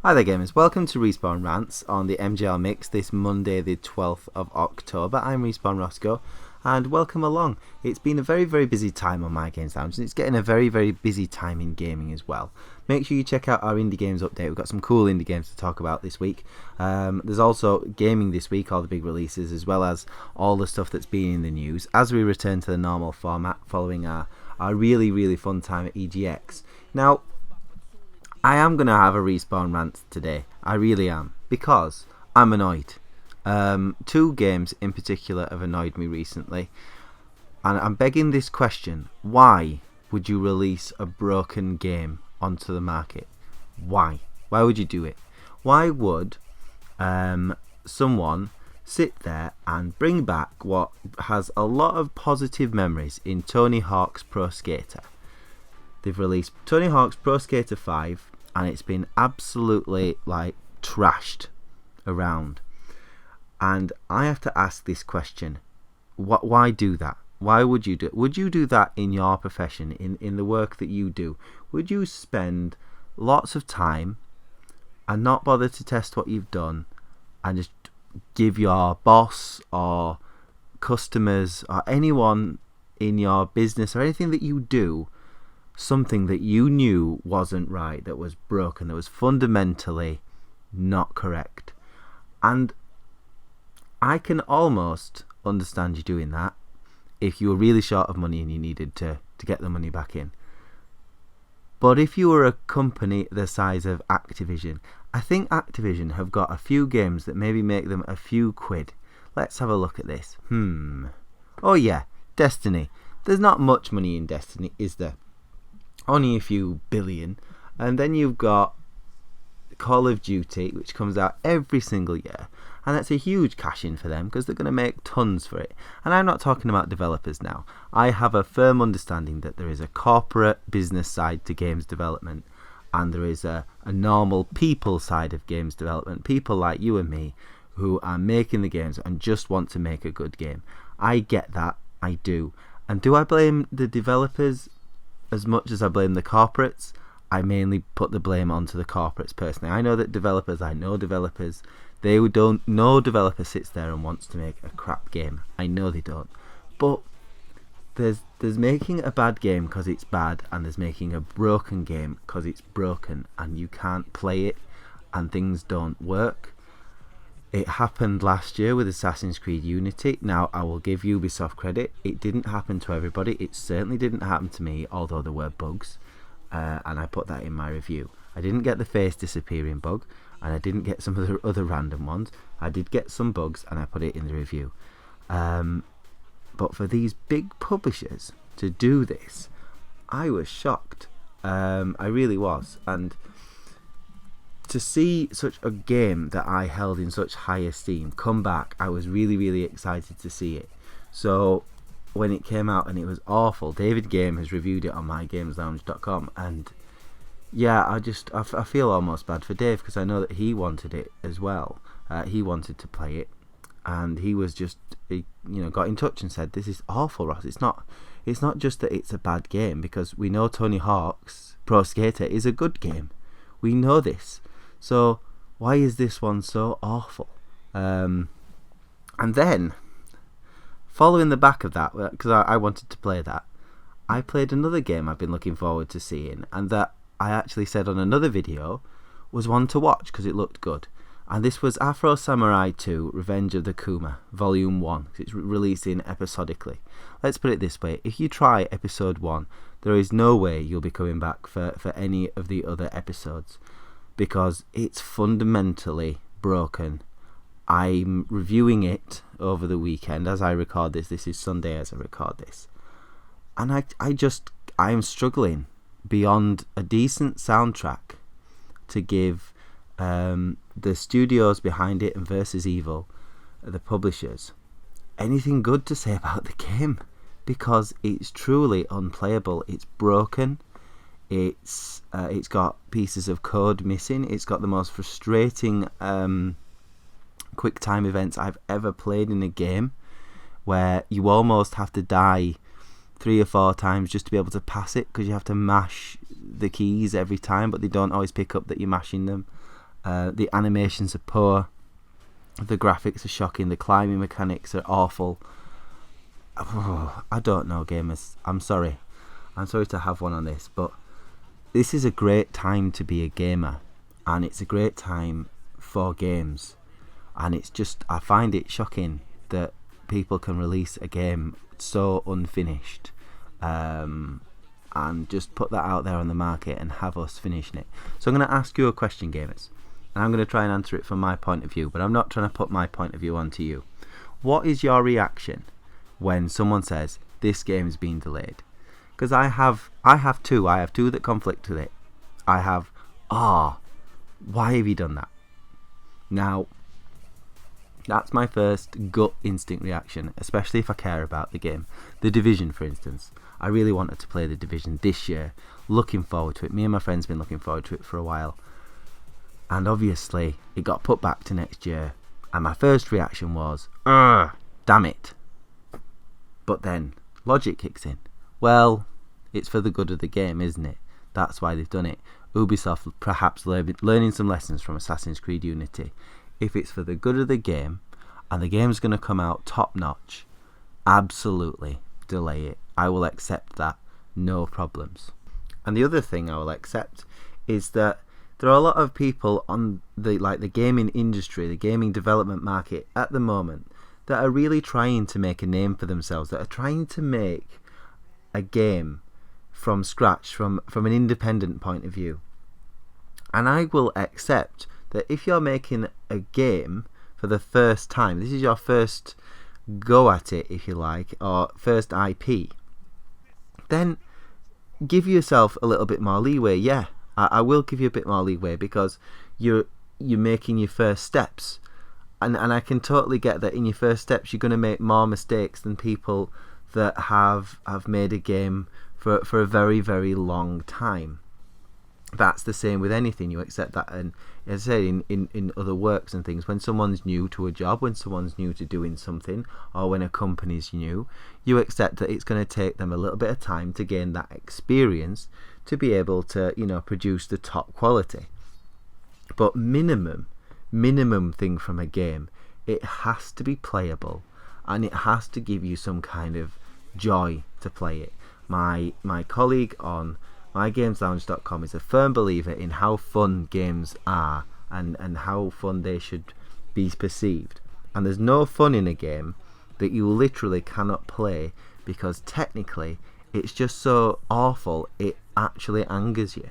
Hi there gamers, welcome to Respawn Rants on the MGL Mix this Monday the 12th of October. I'm Respawn Rossco and welcome along. It's been a very busy time on My Games Lounge and it's getting a very busy time in gaming as well. Make sure you check out our indie games update. We've got some cool indie games to talk about this week. There's also gaming this week, all the big releases, as well as all the stuff that's been in the news as we return to the normal format following our really fun time at EGX. Now, I am going to have a Respawn rant today. I really am. Because I'm annoyed. Two games in particular have annoyed me recently. And I'm begging this question. Why would you release a broken game onto the market? Why? Why would you do it? Why would someone sit there and bring back what has a lot of positive memories in Tony Hawk's Pro Skater? They've released Tony Hawk's Pro Skater 5 and it's been absolutely trashed around. And I have to ask this question. Why do that? Why would you do it? Would you do that in your profession, in the work that you do? Would you spend lots of time and not bother to test what you've done and just give your boss or customers or anyone in your business or anything that you do something that you knew wasn't right, that was broken, that was fundamentally not correct? And I can almost understand you doing that if you were really short of money and you needed to get the money back in. But if you were a company the size of Activision, I think Activision have got a few games that maybe make them a few quid. Let's have a look at this. Oh yeah, Destiny. There's not much money in Destiny, is there? Only a few billion. And then you've got Call of Duty, which comes out every single year, and that's a huge cash in for them because they're going to make tons for it. And I'm not talking about developers now. I have a firm understanding that there is a corporate business side to games development and there is a normal people side of games development, people like you and me who are making the games and just want to make a good game. I get that, I do. And do I blame the developers as much as I blame the corporates? I mainly put the blame onto the corporates personally. I know developers, no developer sits there and wants to make a crap game. I know they don't. But there's making a bad game because it's bad, and there's making a broken game because it's broken and you can't play it and things don't work. It happened last year with Assassin's Creed Unity. Now, I will give Ubisoft credit. It didn't happen to everybody. It certainly didn't happen to me, although there were bugs. And I put that in my review. I didn't get the face disappearing bug, and I didn't get some of the other random ones. I did get some bugs, and I put it in the review. But for these big publishers to do this, I was shocked. I really was. And to see such a game that I held in such high esteem come back, I was really excited to see it. So when it came out and it was awful, David Game has reviewed it on mygameslounge.com, and yeah, I feel almost bad for Dave because I know that he wanted it as well. He wanted to play it, and he was just got in touch and said, "This is awful, Ross. It's not just that it's a bad game, because we know Tony Hawk's Pro Skater is a good game. We know this. So why is this one so awful?" And then, following the back of that, because I wanted to play that, I played another game I've been looking forward to seeing, and that I actually said on another video was one to watch because it looked good. And this was Afro Samurai 2 Revenge of the Kuma, Volume 1. It's releasing episodically. Let's put it this way. If you try episode 1, there is no way you'll be coming back for any of the other episodes, because it's fundamentally broken. I'm reviewing it over the weekend as I record this. This is Sunday as I record this. And I'm struggling beyond a decent soundtrack to give the studios behind it and Versus Evil, the publishers, anything good to say about the game, because it's truly unplayable. It's broken. It's got pieces of code missing. It's got the most frustrating quick time events I've ever played in a game, where you almost have to die 3 or 4 times just to be able to pass it, because you have to mash the keys every time, but they don't always pick up that you're mashing them. The animations are poor. The graphics are shocking. The climbing mechanics are awful. I don't know, gamers. I'm sorry to have one on this, but this is a great time to be a gamer, and it's a great time for games. And it's just, I find it shocking that people can release a game so unfinished, and just put that out there on the market and have us finishing it. So I'm going to ask you a question, gamers, and I'm going to try and answer it from my point of view, but I'm not trying to put my point of view onto you. What is your reaction when someone says this game is being delayed? Because I have two that conflict with it. I have, why have you done that? Now, that's my first gut instinct reaction, especially if I care about the game. The Division, for instance. I really wanted to play The Division this year. Looking forward to it. Me and my friends have been looking forward to it for a while. And obviously, it got put back to next year. And my first reaction was, damn it. But then, logic kicks in. Well, it's for the good of the game, isn't it? That's why they've done it. Ubisoft perhaps learning some lessons from Assassin's Creed Unity. If it's for the good of the game, and the game's going to come out top notch, absolutely delay it. I will accept that, no problems. And the other thing I will accept is that there are a lot of people on the gaming industry, the gaming development market at the moment, that are really trying to make a name for themselves, that are trying to make a game from scratch, from an independent point of view. And I will accept that if you're making a game for the first time, this is your first go at it, if you like, or first IP, then give yourself a little bit more leeway. Yeah, I will give you a bit more leeway, because you're making your first steps. And I can totally get that in your first steps you're going to make more mistakes than people that have made a game for a very, very long time. That's the same with anything. You accept that, and as I say, in other works and things, when someone's new to a job, when someone's new to doing something, or when a company's new, you accept that it's going to take them a little bit of time to gain that experience to be able to, produce the top quality. But minimum thing from a game, it has to be playable, and it has to give you some kind of joy to play it. My colleague on mygameslounge.com is a firm believer in how fun games are, and how fun they should be perceived. And there's no fun in a game that you literally cannot play, because technically it's just so awful it actually angers you.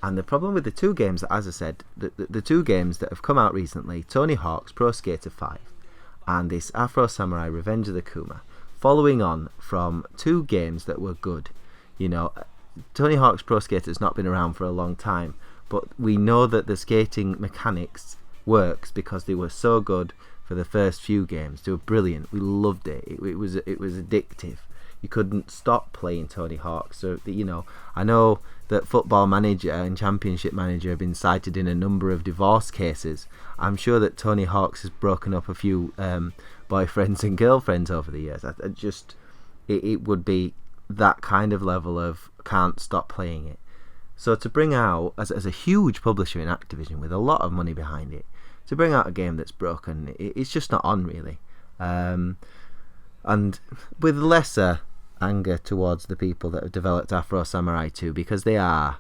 And the problem with the two games, as I said, the two games that have come out recently, Tony Hawk's Pro Skater 5 and this Afro Samurai Revenge of the Kuma, following on from two games that were good. Tony Hawk's Pro Skater has not been around for a long time, but we know that the skating mechanics works because they were so good for the first few games. They were brilliant. We loved it. It was addictive. You couldn't stop playing Tony Hawk. So I know that Football Manager and Championship Manager have been cited in a number of divorce cases. I'm sure that Tony Hawk's has broken up a few boyfriends and girlfriends over the years. It would be that kind of level of can't stop playing it. So to bring out, as a huge publisher in Activision with a lot of money behind it, to bring out a game that's broken, it's just not on, really. And with lesser anger towards the people that have developed Afro Samurai 2, because they are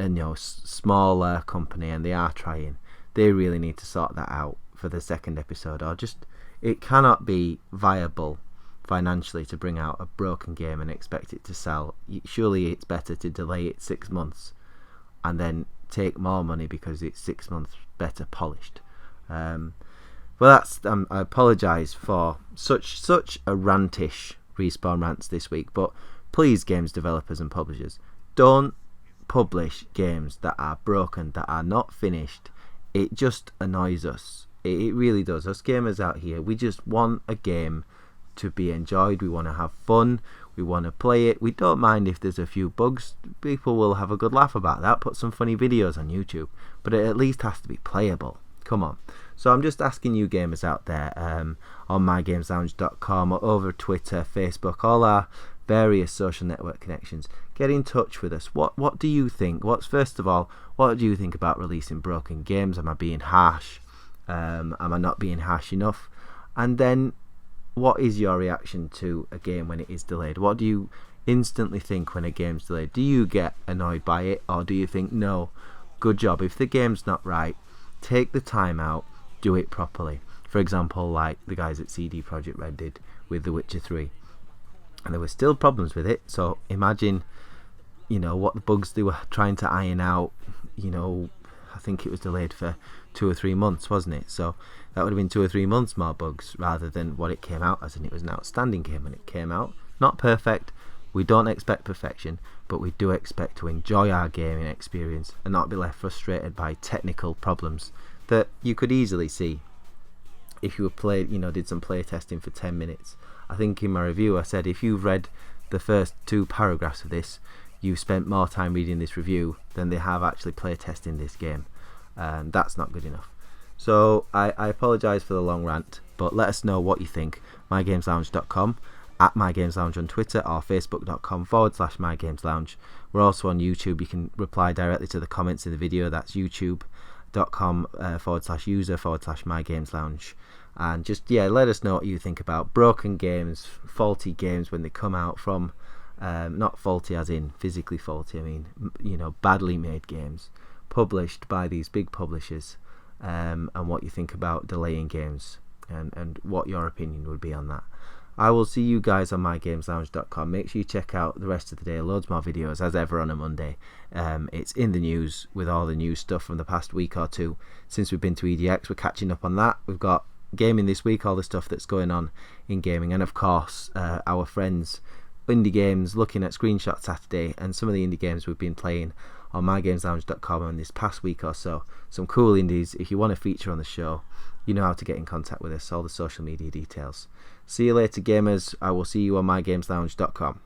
a smaller company and they are trying. They really need to sort that out for the second episode, or just, it cannot be viable financially to bring out a broken game and expect it to sell. Surely it's better to delay it 6 months and then take more money because it's 6 months better polished. Well, that's I apologise for such a rantish Respawn Rants this week, but please, games developers and publishers, don't publish games that are broken, that are not finished. It just annoys us. It really does. Us gamers out here, we just want a game to be enjoyed. We want to have fun. We want to play it. We don't mind if there's a few bugs. People will have a good laugh about that. Put some funny videos on YouTube, but it at least has to be playable. Come on. So I'm just asking you gamers out there, on mygameslounge.com or over Twitter, Facebook, all our various social network connections. Get in touch with us. What do you think? First of all, what do you think about releasing broken games? Am I being harsh? Am I not being harsh enough? And then, what is your reaction to a game when it is delayed? What do you instantly think when a game's delayed? Do you get annoyed by it, or do you think, no, good job, if the game's not right, take the time out, do it properly? For example, like the guys at CD Projekt Red did with The Witcher 3. And there were still problems with it, so imagine, what the bugs they were trying to iron out. I think it was delayed for 2 or 3 months, wasn't it? So that would have been 2 or 3 months more bugs rather than what it came out as, and it was an outstanding game when it came out. Not perfect. We don't expect perfection, but we do expect to enjoy our gaming experience and not be left frustrated by technical problems that you could easily see if you were did some play testing for 10 minutes. I think in my review I said, if you've read the first 2 paragraphs of this, you've spent more time reading this review than they have actually play testing this game. That's not good enough. So I apologise for the long rant, but let us know what you think. mygameslounge.com, at mygameslounge on Twitter, or facebook.com/mygameslounge. We're also on YouTube. You can reply directly to the comments in the video. That's youtube.com/user/mygameslounge. And just, let us know what you think about broken games, faulty games when they come out from, not faulty as in physically faulty, I mean, badly made games published by these big publishers, and what you think about delaying games, and what your opinion would be on that. I will see you guys on mygameslounge.com. Make sure you check out the rest of the day. Loads more videos as ever on a Monday. It's in the news with all the news stuff from the past week or two since we've been to EDX. We're catching up on that. We've got gaming this week, all the stuff that's going on in gaming, and of course our friends Indie Games looking at Screenshot Saturday and some of the indie games we've been playing on mygameslounge.com in this past week or so. Some cool indies. If you want to feature on the show, you know how to get in contact with us, all the social media details. See you later, gamers. I will see you on mygameslounge.com.